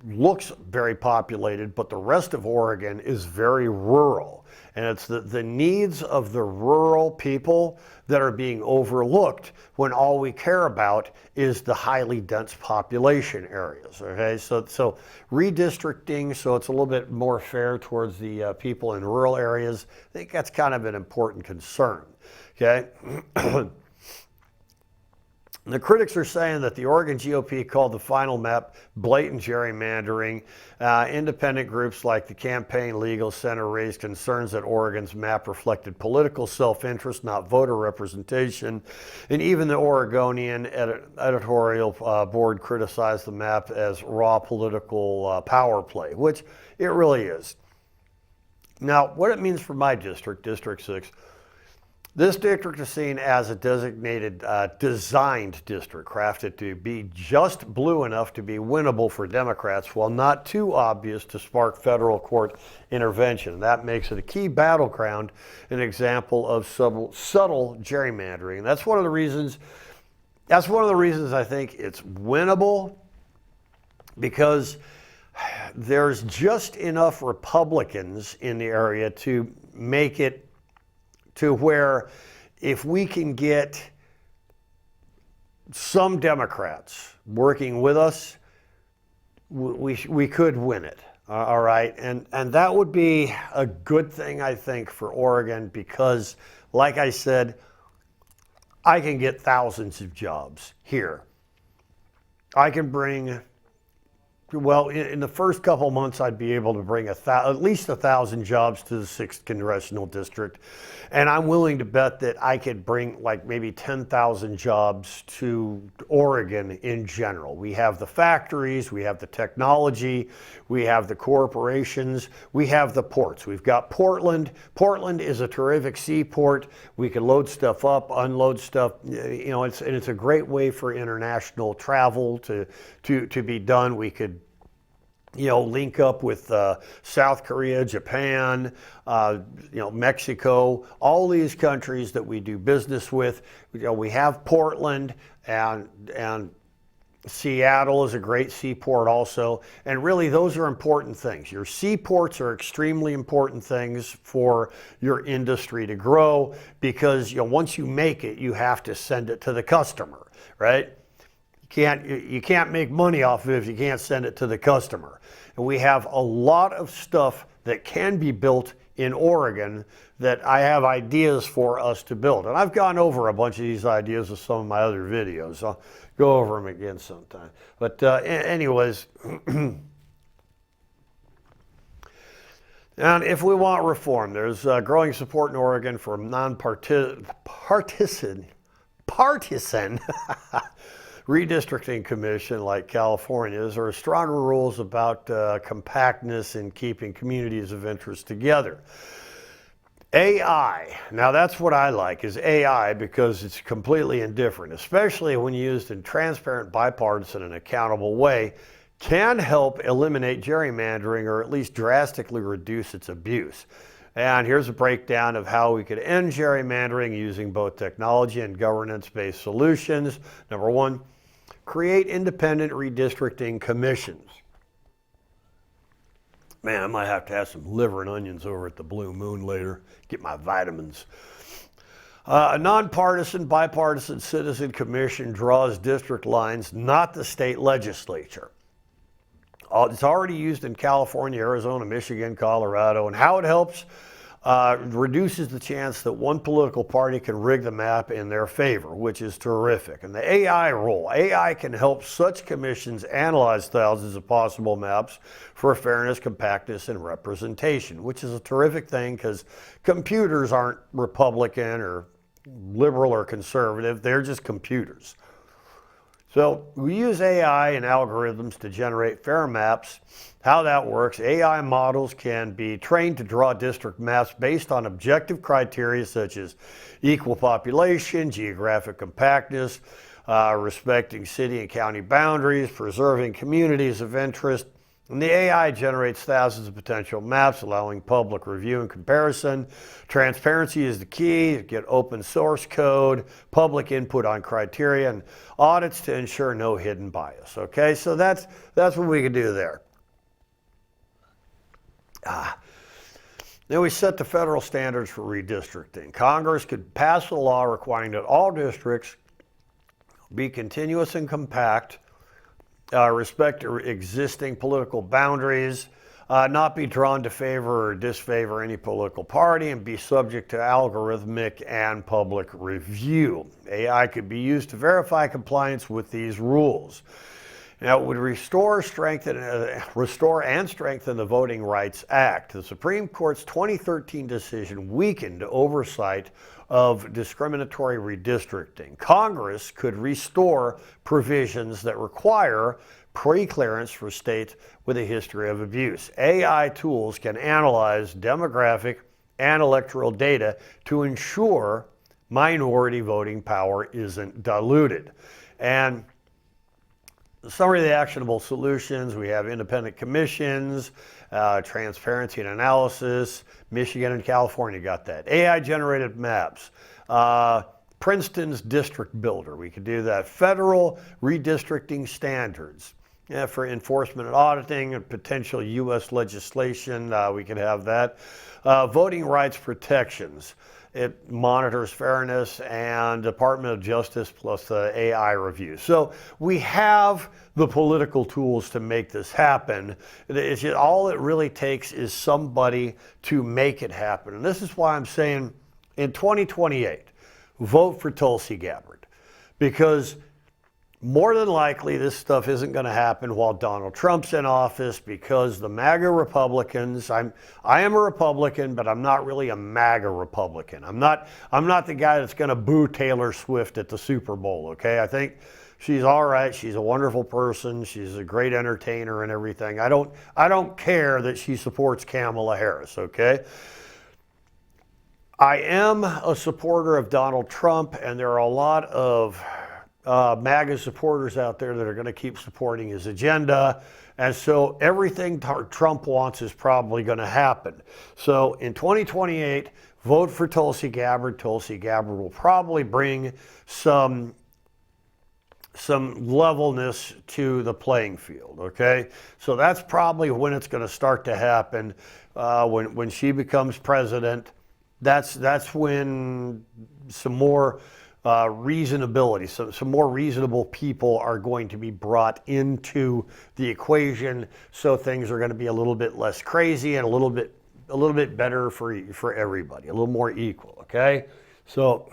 looks very populated, but the rest of Oregon is very rural. And it's the needs of the rural people that are being overlooked when all we care about is the highly dense population areas. Okay, so redistricting so it's a little bit more fair towards the people in rural areas, I think that's kind of an important concern. Okay. The critics are saying that the Oregon GOP called the final map blatant gerrymandering. Independent groups like the Campaign Legal Center raised concerns that Oregon's map reflected political self-interest, not voter representation. And even the Oregonian editorial board criticized the map as raw political power play, which it really is. Now, what it means for my district, District 6, this district is seen as a designated designed district, crafted to be just blue enough to be winnable for Democrats while not too obvious to spark federal court intervention. That makes it a key battleground, an example of subtle gerrymandering. That's one of the reasons I think it's winnable, because there's just enough Republicans in the area to make it to where if we can get some Democrats working with us, we could win it. All right. And that would be a good thing, I think, for Oregon, because, like I said, I can get thousands of jobs here. I can bring, well, in the first couple months, I'd be able to bring at least 1,000 jobs to the 6th Congressional District. And I'm willing to bet that I could bring like maybe 10,000 jobs to Oregon in general. We have the factories, we have the technology, we have the corporations, we have the ports. We've got Portland. Portland is a terrific seaport. We can load stuff up, unload stuff. You know, it's a great way for international travel to be done. We could, you know, link up with South Korea, Japan, Mexico, all these countries that we do business with. You know, we have Portland, and Seattle is a great seaport also. And really, those are important things. Your seaports are extremely important things for your industry to grow, because, you know, once you make it, you have to send it to the customer, right? You can't make money off of it if you can't send it to the customer. And we have a lot of stuff that can be built in Oregon that I have ideas for us to build. And I've gone over a bunch of these ideas with some of my other videos. I'll go over them again sometime. But anyways, and if we want reform, there's growing support in Oregon for partisan redistricting commission like California's, or stronger rules about compactness and keeping communities of interest together. AI, now that's what I like, is AI, because it's completely indifferent, especially when used in transparent, bipartisan, and accountable way, can help eliminate gerrymandering, or at least drastically reduce its abuse. And here's a breakdown of how we could end gerrymandering using both technology and governance-based solutions. Number one, create independent redistricting commissions. Man, I might have to have some liver and onions over at the Blue Moon later, get my vitamins. A nonpartisan, bipartisan citizen commission draws district lines, not the state legislature. It's already used in California, Arizona, Michigan, Colorado, and how it helps reduces the chance that one political party can rig the map in their favor, which is terrific. And the AI role, AI can help such commissions analyze thousands of possible maps for fairness, compactness, and representation, which is a terrific thing, because computers aren't Republican or liberal or conservative, they're just computers. So we use AI and algorithms to generate fair maps. How that works, AI models can be trained to draw district maps based on objective criteria such as equal population, geographic compactness, respecting city and county boundaries, preserving communities of interest. And the AI generates thousands of potential maps, allowing public review and comparison. Transparency is the key. Get open source code, public input on criteria, and audits to ensure no hidden bias. Okay, so that's what we can do there. Then we set the federal standards for redistricting. Congress could pass a law requiring that all districts be continuous and compact, respect existing political boundaries, not be drawn to favor or disfavor any political party, and be subject to algorithmic and public review. AI could be used to verify compliance with these rules. Now, it would restore and strengthen the Voting Rights Act. The Supreme Court's 2013 decision weakened oversight of discriminatory redistricting. Congress could restore provisions that require pre-clearance for states with a history of abuse. AI tools can analyze demographic and electoral data to ensure minority voting power isn't diluted. And summary of the actionable solutions: we have independent commissions, transparency and analysis. Michigan and California got that. AI-generated maps. Princeton's district builder, we could do that. Federal redistricting standards for enforcement and auditing and potential U.S. legislation, we could have that. Voting rights protections. It monitors fairness, and Department of Justice plus the AI review. So we have the political tools to make this happen. It's just, all it really takes is somebody to make it happen. And this is why I'm saying in 2028, vote for Tulsi Gabbard, because more than likely this stuff isn't going to happen while Donald Trump's in office, because the MAGA Republicans, I am a Republican, but I'm not really a MAGA Republican. I'm not the guy that's going to boo Taylor Swift at the Super Bowl, okay? I think she's all right. She's a wonderful person. She's a great entertainer and everything. I don't care that she supports Kamala Harris, okay? I am a supporter of Donald Trump, and there are a lot of MAGA supporters out there that are going to keep supporting his agenda. And so everything Trump wants is probably going to happen. So in 2028, vote for Tulsi Gabbard. Tulsi Gabbard will probably bring some levelness to the playing field, okay? So that's probably when it's going to start to happen, when she becomes president. That's when some more reasonability, some more reasonable people are going to be brought into the equation, so things are going to be a little bit less crazy and a little bit better for everybody, a little more equal, okay? So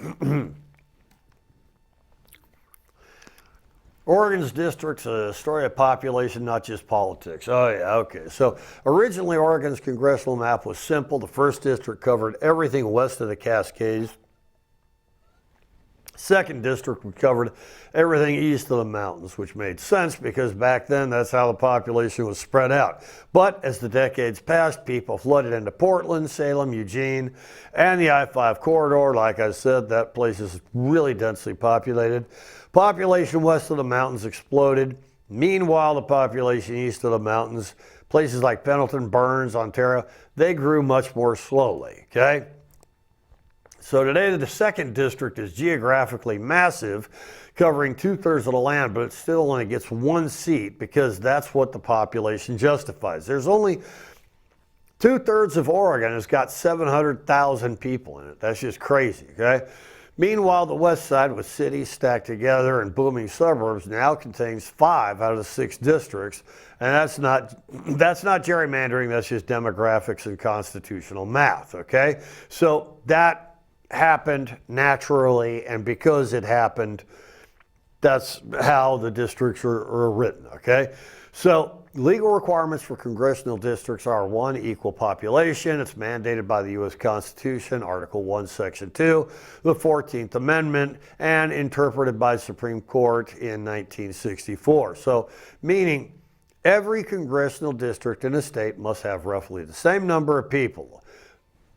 Oregon's districts, a story of population, not just politics. Oh yeah, okay. So originally Oregon's congressional map was simple. The first district covered everything west of the Cascades. Second district covered everything east of the mountains, which made sense because back then that's how the population was spread out. But as the decades passed, people flooded into Portland, Salem, Eugene, and the I-5 corridor. Like I said, that place is really densely populated. Population west of the mountains exploded. Meanwhile, the population east of the mountains, places like Pendleton, Burns, Ontario, they grew much more slowly, okay? So today the second district is geographically massive, covering 2/3 of the land, but it still only gets one seat because that's what the population justifies. There's only 2/3 of Oregon has got 700,000 people in it. That's just crazy, okay? Meanwhile, the west side, with cities stacked together and booming suburbs, now contains 5 out of the 6 districts, and that's not gerrymandering. That's just demographics and constitutional math, okay? So that happened naturally, and because it happened, that's how the districts are written, okay? So legal requirements for congressional districts are: 1, equal population. It's mandated by the U.S. Constitution, Article 1, Section 2, the 14th Amendment, and interpreted by the Supreme Court in 1964. So meaning every congressional district in a state must have roughly the same number of people,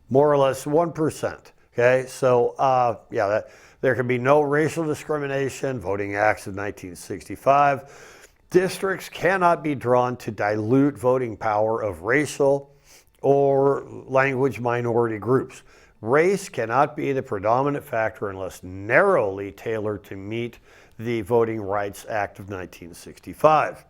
more or less 1%. Okay, so there can be no racial discrimination. Voting Acts of 1965. Districts cannot be drawn to dilute voting power of racial or language minority groups. Race cannot be the predominant factor unless narrowly tailored to meet the Voting Rights Act of 1965.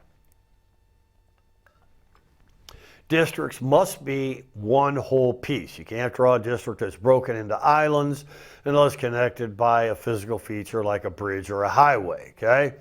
Districts must be one whole piece. You can't draw a district that's broken into islands unless connected by a physical feature like a bridge or a highway, okay?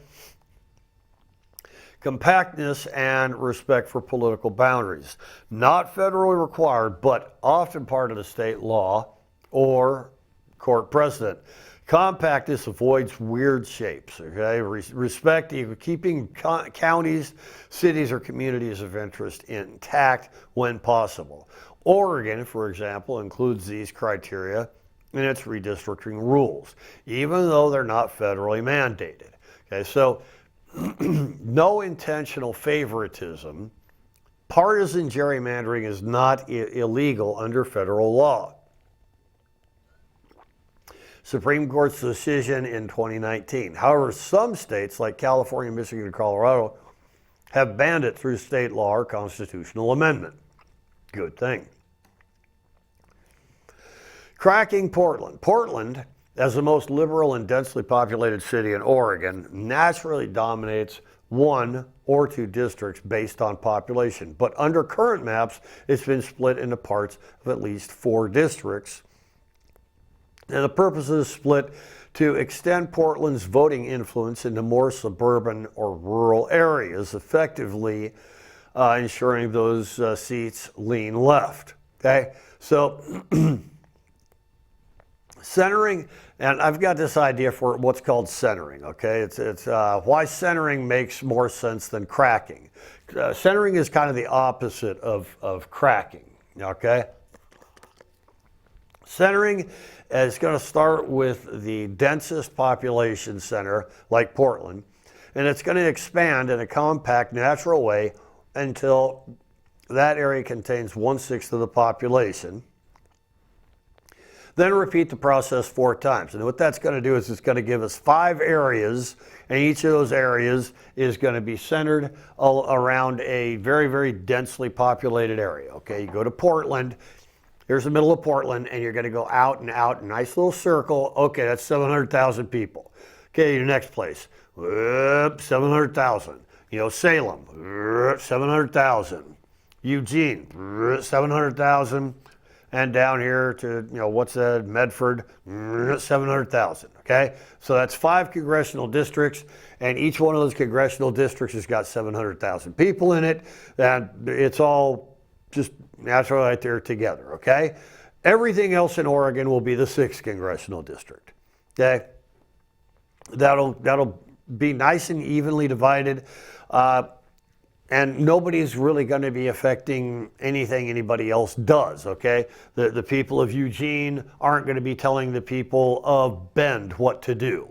Compactness and respect for political boundaries. Not federally required, but often part of the state law or court precedent. Compactness avoids weird shapes, okay? Respect keeping counties, cities, or communities of interest intact when possible. Oregon, for example, includes these criteria in its redistricting rules, even though they're not federally mandated. Okay, so no intentional favoritism. Partisan gerrymandering is not illegal under federal law. Supreme Court's decision in 2019. However, some states like California, Michigan, and Colorado have banned it through state law or constitutional amendment. Good thing. Cracking Portland. Portland, as the most liberal and densely populated city in Oregon, naturally dominates one or two districts based on population. But under current maps, it's been split into parts of at least 4 districts. And the purpose is split to extend Portland's voting influence into more suburban or rural areas, effectively ensuring those seats lean left. Okay, so centering, and I've got this idea for what's called centering. Okay, it's why centering makes more sense than cracking. Centering is kind of the opposite of cracking. Okay, centering is going to start with the densest population center, like Portland, and it's going to expand in a compact, natural way until that area contains 1/6 of the population. Then repeat the process 4 times. And what that's going to do is it's going to give us 5 areas, and each of those areas is going to be centered around a very, very densely populated area. Okay, you go to Portland. Here's the middle of Portland, and you're going to go out and out, nice little circle. Okay, that's 700,000 people. Okay, your next place, 700,000. You know, Salem, 700,000. Eugene, 700,000. And down here to, you know, what's that, Medford, 700,000, okay? So that's 5 congressional districts, and each one of those congressional districts has got 700,000 people in it, and it's all just natural right there together, okay? Everything else in Oregon will be the 6th congressional district, okay? That'll be nice and evenly divided, and nobody's really going to be affecting anything anybody else does, okay? The people of Eugene aren't going to be telling the people of Bend what to do,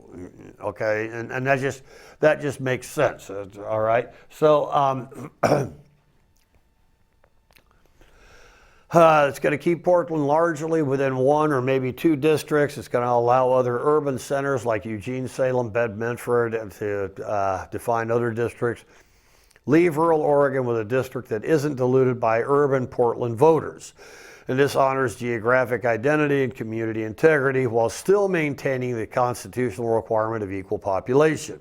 okay? And that just makes sense, all right? So it's going to keep Portland largely within 1 or maybe 2 districts. It's going to allow other urban centers like Eugene, Salem, Bend, Medford to define other districts. Leave rural Oregon with a district that isn't diluted by urban Portland voters. And this honors geographic identity and community integrity while still maintaining the constitutional requirement of equal population.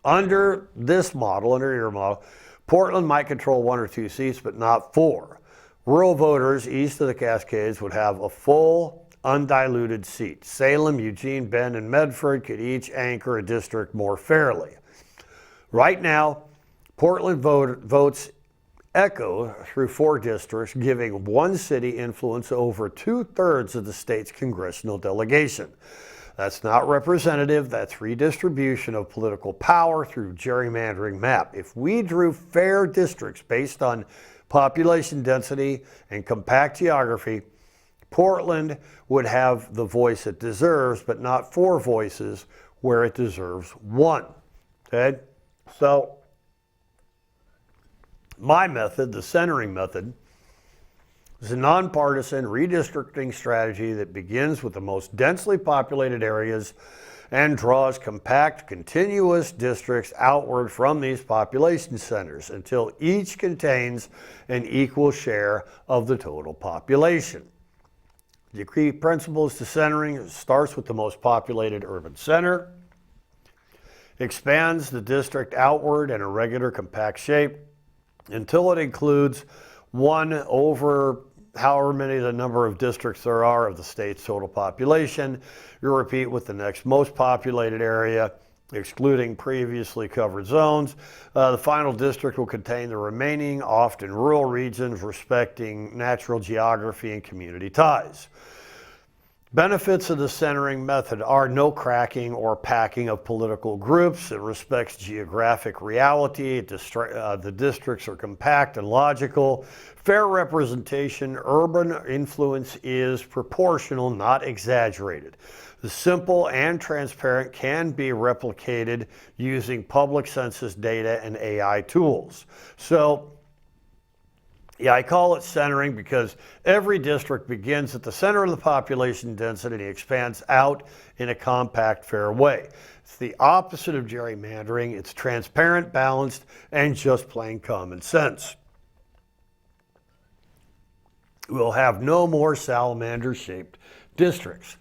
Under this model, under your model, Portland might control 1 or 2 seats, but not 4. Rural voters east of the Cascades would have a full, undiluted seat. Salem, Eugene, Bend, and Medford could each anchor a district more fairly. Right now, Portland votes echo through 4 districts, giving one city influence over 2/3 of the state's congressional delegation. That's not representative, that's redistribution of political power through gerrymandering map. If we drew fair districts based on population density and compact geography, Portland would have the voice it deserves, but not 4 voices where it deserves 1. Okay? So, my method, the centering method, is a nonpartisan redistricting strategy that begins with the most densely populated areas and draws compact, continuous districts outward from these population centers until each contains an equal share of the total population. The key principles to centering starts with the most populated urban center, expands the district outward in a regular compact shape, until it includes 1 over however many the number of districts there are of the state's total population. You repeat with the next most populated area, excluding previously covered zones. The final district will contain the remaining, often rural regions, respecting natural geography and community ties. Benefits of the centering method are no cracking or packing of political groups. It respects geographic reality. The districts are compact and logical. Fair representation. Urban influence is proportional, not exaggerated. The simple and transparent can be replicated using public census data and AI tools. So, yeah, I call it centering because every district begins at the center of the population density and expands out in a compact, fair way. It's the opposite of gerrymandering. It's transparent, balanced, and just plain common sense. We'll have no more salamander-shaped districts.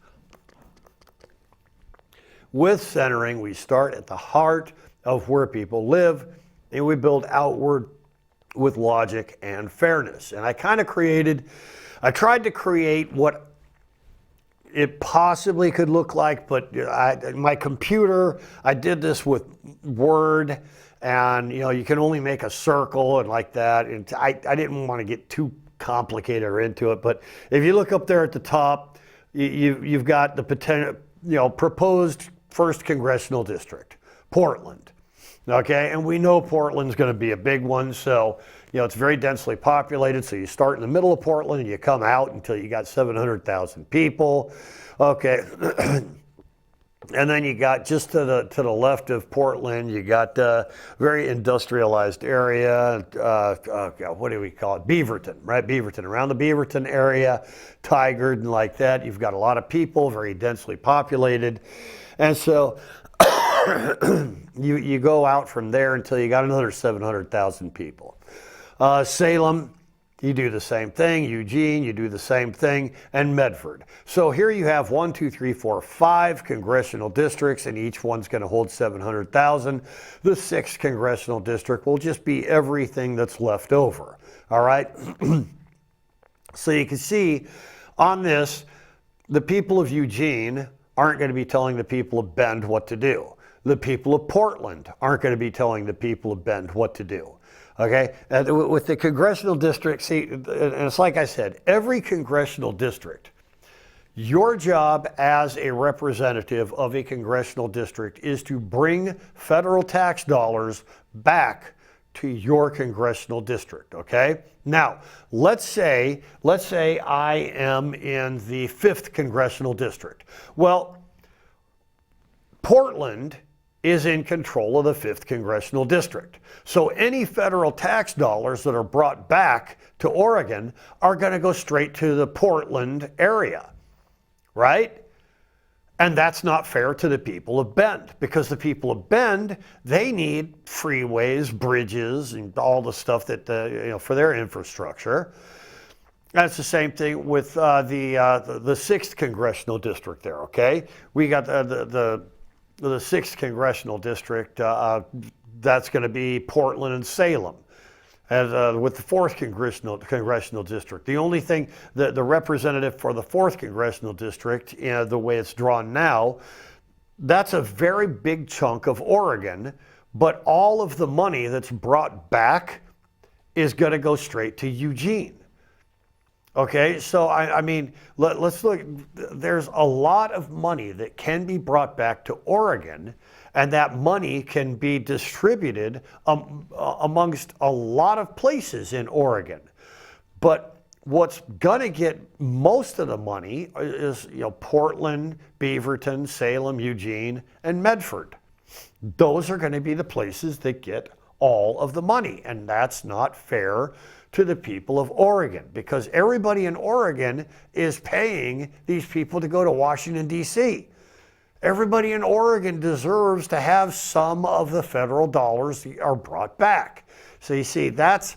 With centering, we start at the heart of where people live, and we build outward with logic and fairness. And I tried to create what it possibly could look like, but my computer, I did this with Word, and you can only make a circle and like that. And I didn't want to get too complicated or into it, but if you look up there at the top, you've got the potential, proposed 1st congressional district, Portland. Okay, and we know Portland's going to be a big one, so it's very densely populated. So you start in the middle of Portland and you come out until you got 700,000 people. Okay, and then you got just to the left of Portland, you got a very industrialized area. What do we call it? Beaverton, right? Beaverton. Around the Beaverton area, Tigard and like that, you've got a lot of people, very densely populated, and so. You go out from there until you got another 700,000 people. Salem, you do the same thing. Eugene, you do the same thing. And Medford. So here you have 1, 2, 3, 4, 5 congressional districts, and each one's going to hold 700,000. The 6th congressional district will just be everything that's left over. All right? So you can see on this, the people of Eugene aren't going to be telling the people of Bend what to do. The people of Portland aren't going to be telling the people of Bend what to do. Okay? And with the congressional district, see, and it's like I said, every congressional district, your job as a representative of a congressional district is to bring federal tax dollars back to your congressional district, okay? Now, let's say I am in the 5th congressional district. Well, Portland is in control of the 5th congressional district. So any federal tax dollars that are brought back to Oregon are going to go straight to the Portland area, right? And that's not fair to the people of Bend, because the people of Bend, they need freeways, bridges, and all the stuff that for their infrastructure. That's the same thing with the 6th congressional district there. Okay, we got the 6th congressional district. That's going to be Portland and Salem. And with the 4th congressional district, the only thing that the representative for the 4th congressional district, the way it's drawn now, that's a very big chunk of Oregon, but all of the money that's brought back is going to go straight to Eugene. Okay, so I mean, let's look. There's a lot of money that can be brought back to Oregon, and that money can be distributed amongst a lot of places in Oregon. But what's going to get most of the money is Portland, Beaverton, Salem, Eugene, and Medford. Those are going to be the places that get all of the money, and that's not fair to the people of Oregon, because everybody in Oregon is paying these people to go to Washington, D.C. Everybody in Oregon deserves to have some of the federal dollars that are brought back. So you see, that's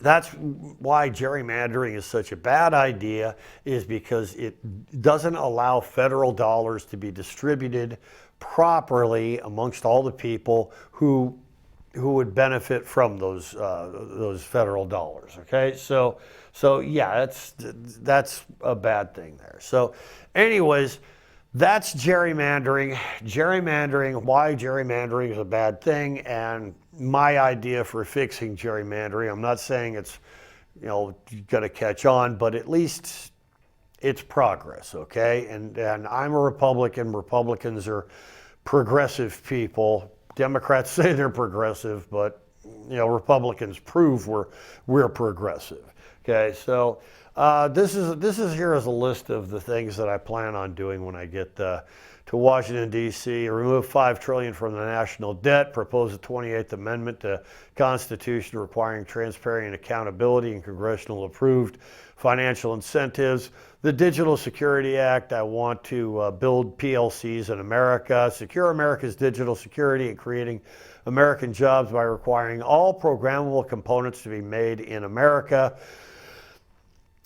why gerrymandering is such a bad idea, is because it doesn't allow federal dollars to be distributed properly amongst all the people who who would benefit from those federal dollars. Okay, so yeah, that's a bad thing there. So, anyways, that's gerrymandering. Gerrymandering, why gerrymandering is a bad thing, and my idea for fixing gerrymandering. I'm not saying it's going to catch on, but at least it's progress. Okay, and I'm a Republican. Republicans are progressive people. Democrats say they're progressive, but Republicans prove we're progressive. Okay, so this is here as a list of the things that I plan on doing when I get to Washington D.C. Remove $5 trillion from the national debt. Propose a 28th Amendment to Constitution requiring transparency and accountability and congressional approved financial incentives. The Digital Security Act, I want to build PLCs in America, secure America's digital security and creating American jobs by requiring all programmable components to be made in America.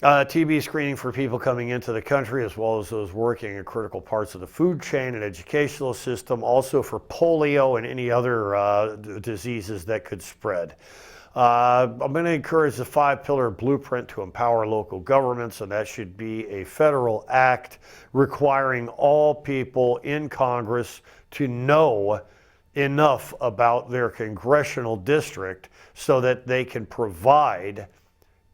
TB screening for people coming into the country as well as those working in critical parts of the food chain and educational system, also for polio and any other diseases that could spread. I'm going to encourage the 5-pillar blueprint to empower local governments, and that should be a federal act requiring all people in Congress to know enough about their congressional district so that they can provide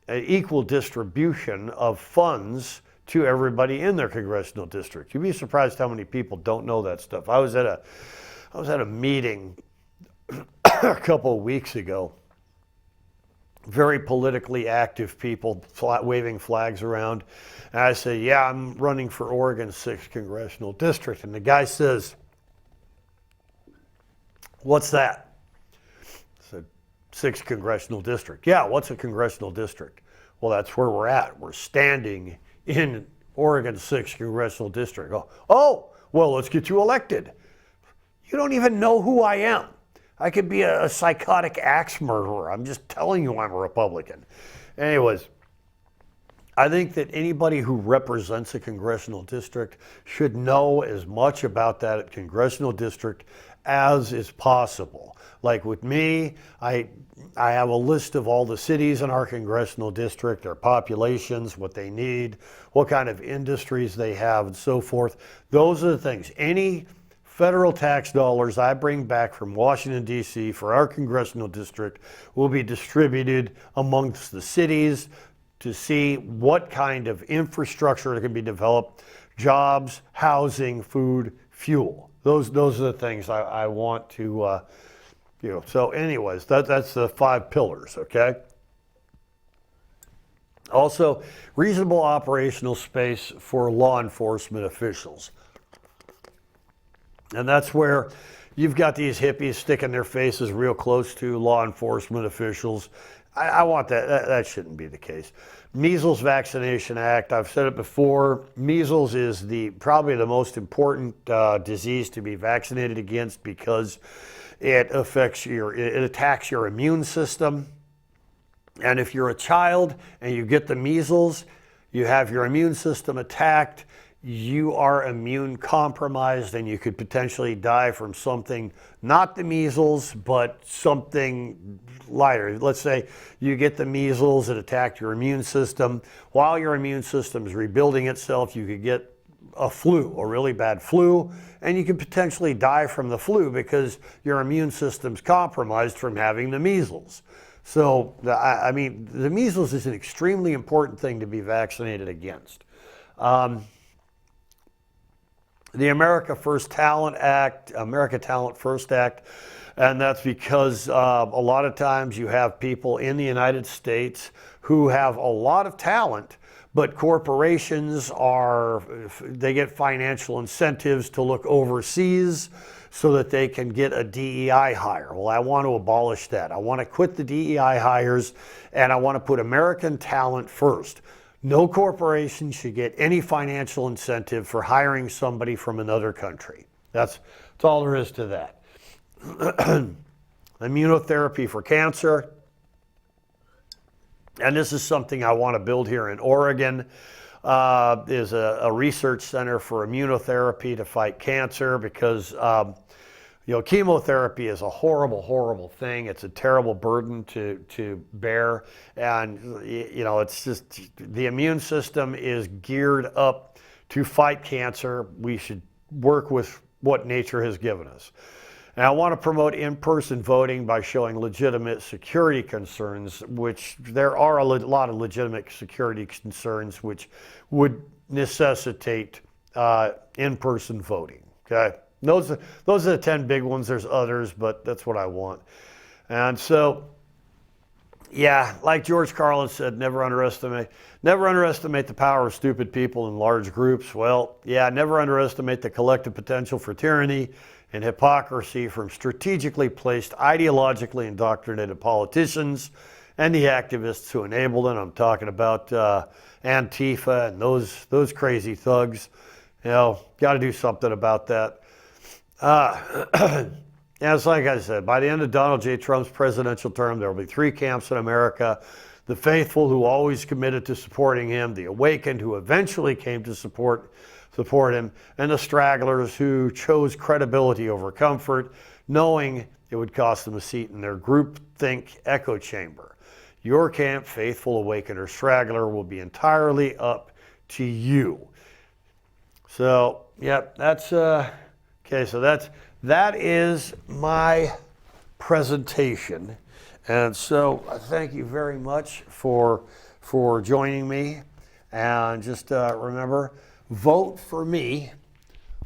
an equal distribution of funds to everybody in their congressional district. You'd be surprised how many people don't know that stuff. I was at a meeting a couple of weeks ago. Very politically active people waving flags around. And I say, yeah, I'm running for Oregon's 6th congressional district. And the guy says, what's that? I said, 6th congressional district. Yeah, what's a congressional district? Well, that's where we're at. We're standing in Oregon's 6th congressional district. Oh, well, let's get you elected. You don't even know who I am. I could be a psychotic axe murderer. I'm just telling you I'm a Republican. Anyways, I think that anybody who represents a congressional district should know as much about that congressional district as is possible. Like with me, I have a list of all the cities in our congressional district, their populations, what they need, what kind of industries they have, and so forth. Those are the things. Any federal tax dollars I bring back from Washington, D.C. for our congressional district will be distributed amongst the cities to see what kind of infrastructure can be developed, jobs, housing, food, fuel. Those are the things I want to, So anyways, that's the 5 pillars, okay? Also, reasonable operational space for law enforcement officials. And that's where you've got these hippies sticking their faces real close to law enforcement officials. I want that. That shouldn't be the case. Measles Vaccination Act, I've said it before, measles is probably the most important disease to be vaccinated against because it attacks your immune system. And if you're a child and you get the measles, you have your immune system attacked, you are immune compromised, and you could potentially die from something, not the measles, but something lighter. Let's say you get the measles, it attacked your immune system. While your immune system is rebuilding itself, you could get a really bad flu, and you could potentially die from the flu because your immune system's compromised from having the measles. So, the measles is an extremely important thing to be vaccinated against. The America Talent First Act, and that's because a lot of times you have people in the United States who have a lot of talent, but corporations they get financial incentives to look overseas so that they can get a DEI hire. Well, I want to abolish that. I want to quit the DEI hires, and I want to put American talent first. No corporation should get any financial incentive for hiring somebody from another country. That's all there is to that. Immunotherapy for cancer. And this is something I want to build here in Oregon. Is a research center for immunotherapy to fight cancer because, chemotherapy is a horrible, horrible thing. It's a terrible burden to bear. And, it's just the immune system is geared up to fight cancer. We should work with what nature has given us. And I want to promote in-person voting by showing legitimate security concerns, which there are a lot of legitimate security concerns which would necessitate in-person voting, okay? Those are the 10 big ones. There's others, but that's what I want. And so, yeah, like George Carlin said, never underestimate the power of stupid people in large groups. Well, yeah, never underestimate the collective potential for tyranny and hypocrisy from strategically placed, ideologically indoctrinated politicians and the activists who enable them. I'm talking about Antifa and those crazy thugs. Got to do something about that. It's like I said, by the end of Donald J. Trump's presidential term, there will be 3 camps in America: the faithful who always committed to supporting him, the awakened who eventually came to support him, and the stragglers who chose credibility over comfort, knowing it would cost them a seat in their groupthink echo chamber. Your camp, faithful, awakened, or straggler, will be entirely up to you. So, yep, that's okay. So that is my presentation, and so thank you very much for joining me. And just remember, vote for me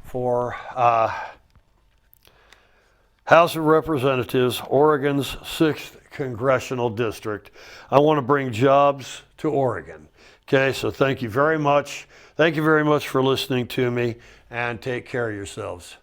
for House of Representatives, Oregon's 6th Congressional District. I want to bring jobs to Oregon. Okay, so thank you very much. Thank you very much for listening to me, and take care of yourselves.